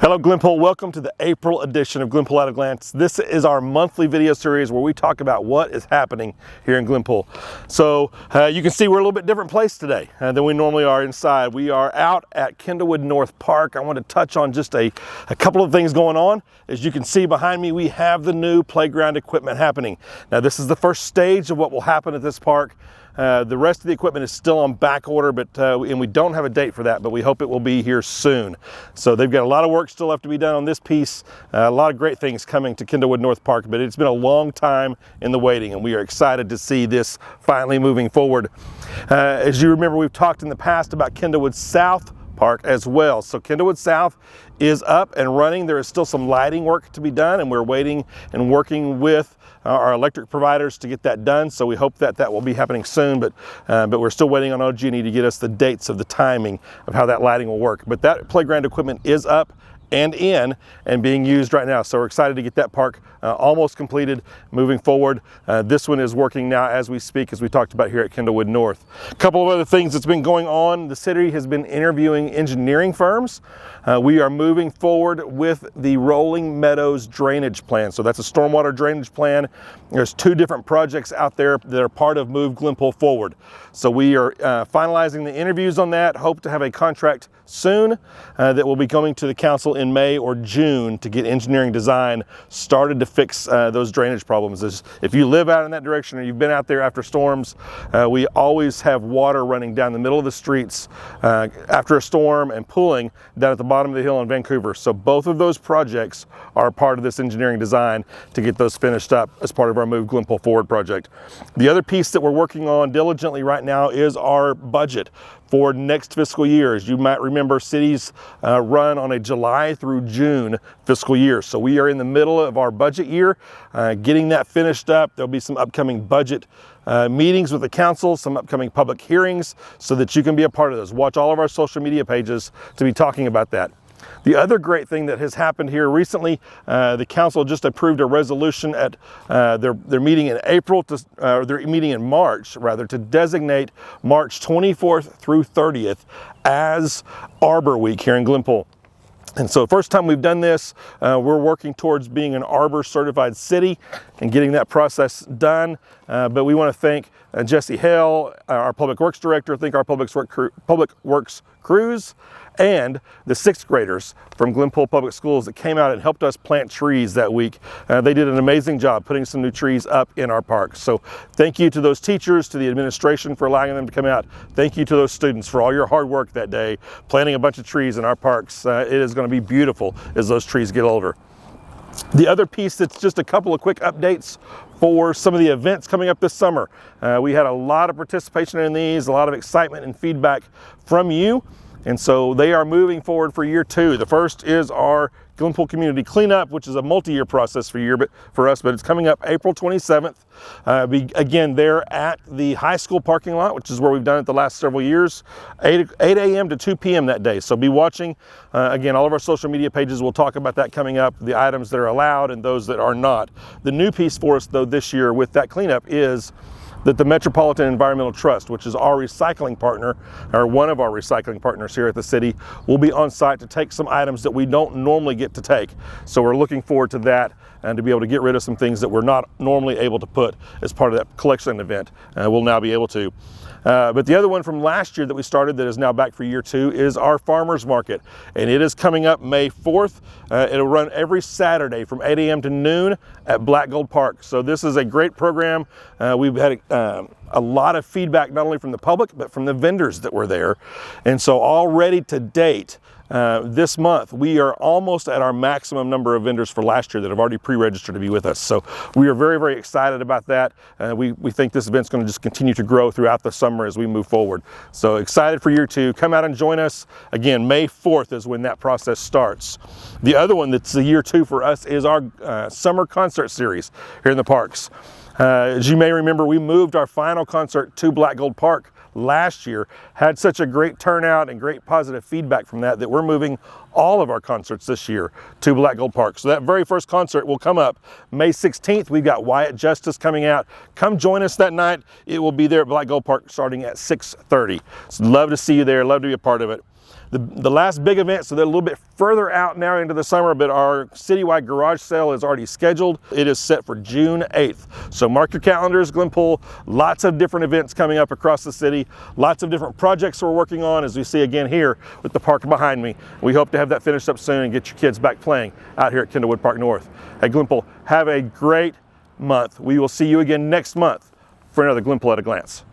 Hello Glenpool, welcome to the April edition of Glenpool at a Glance. This is our monthly video series where we talk about what is happening here in Glenpool. So you can see we're a little bit different place today than we normally are inside. We are out at Kendallwood North Park. I want to touch on just a couple of things going on. As you can see behind me, we have the new playground equipment happening. Now this is the first stage of what will happen at this park. The rest of the equipment is still on back order, and we don't have a date for that, but we hope it will be here soon. So they've got a lot of work still left to be done on this piece. A lot of great things coming to Kendallwood North Park, but it's been a long time in the waiting, and we are excited to see this finally moving forward. As you remember, we've talked in the past about Kendallwood South Park as well. So Kendallwood South is up and running. There is still some lighting work to be done, and we're waiting and working with our electric providers to get that done. So we hope that that will be happening soon, but we're still waiting on OG&E to get us the dates of the timing of how that lighting will work. But that playground equipment is up and in and being used right now. So we're excited to get that park almost completed moving forward. This one is working now as we speak, as we talked about here at Kendallwood North. A couple of other things that's been going on. The city has been interviewing engineering firms. We are moving forward with the Rolling Meadows drainage plan. So that's a stormwater drainage plan. There's two different projects out there that are part of Move Glenpool Forward. So we are finalizing the interviews on that. Hope to have a contract soon that will be coming to the council in May or June to get engineering design started to fix those drainage problems. If you live out in that direction or you've been out there after storms, we always have water running down the middle of the streets after a storm and pooling down at the bottom of the hill in Vancouver. So both of those projects are part of this engineering design to get those finished up as part of our Move Glenpool Forward project. The other piece that we're working on diligently right now is our budget for next fiscal year. As you might remember, cities run on a July through June fiscal year. So we are in the middle of our budget year, getting that finished up. There'll be some upcoming budget meetings with the council, some upcoming public hearings so that you can be a part of those. Watch all of our social media pages to be talking about that. The other great thing that has happened here recently, the council just approved a resolution at their meeting in April, their meeting in March rather, to designate March 24th through 30th as Arbor Week here in Glenpool. And so first time we've done this, we're working towards being an Arbor certified city and getting that process done. But we want to thank Jesse Hale, our Public Works Director, thank our Public Works crews, and the sixth graders from Glenpool Public Schools that came out and helped us plant trees that week. They did an amazing job putting some new trees up in our park. So thank you to those teachers, to the administration for allowing them to come out. Thank you to those students for all your hard work that day, planting a bunch of trees in our parks. It is going to be beautiful as those trees get older. The other piece that's just a couple of quick updates for some of the events coming up this summer. We had a lot of participation in these, a lot of excitement and feedback from you. And so they are moving forward for year two. The first is our Glenpool Community Cleanup, which is a multi-year process for us, but it's coming up April 27th. Again, they're at the high school parking lot, which is where we've done it the last several years, 8 a.m. to 2 p.m. that day. So be watching. Again, all of our social media pages will talk about that coming up, the items that are allowed and those that are not. The new piece for us, though, this year with that cleanup is that the Metropolitan Environmental Trust, which is our recycling partner, or one of our recycling partners here at the city, will be on site to take some items that we don't normally get to take. So we're looking forward to that and to be able to get rid of some things that we're not normally able to put as part of that collection event. We'll now be able to. But the other one from last year that we started that is now back for year two is our farmers market. And it is coming up May 4th. It'll run every Saturday from 8 a.m. to noon at Black Gold Park. So this is a great program. We've had a lot of feedback, not only from the public, but from the vendors that were there. And so already to date, this month, we are almost at our maximum number of vendors for last year that have already pre-registered to be with us. So we are very, very excited about that. We think this event's going to just continue to grow throughout the summer as we move forward. So excited for year two. Come out and join us. Again, May 4th is when that process starts. The other one that's the year two for us is our summer concert series here in the parks. As you may remember, we moved our final concert to Black Gold Park last year, had such a great turnout and great positive feedback from that we're moving all of our concerts this year to Black Gold Park. So that very first concert will come up May 16th. We've got Wyatt Justice coming out. Come join us that night. It will be there at Black Gold Park starting at 6:30. So love to see you there, love to be a part of it. the last big event, so they're a little bit further out now into the summer, but our citywide garage sale is already scheduled. It is set for June 8th. So mark your calendars, Glenpool. Lots of different events coming up across the city. Lots of different projects we're working on, as we see again here with the park behind me. We hope to have that finished up soon and get your kids back playing out here at Kendallwood Park North. Hey Glenpool, have a great month. We will see you again next month for another Glenpool at a Glance.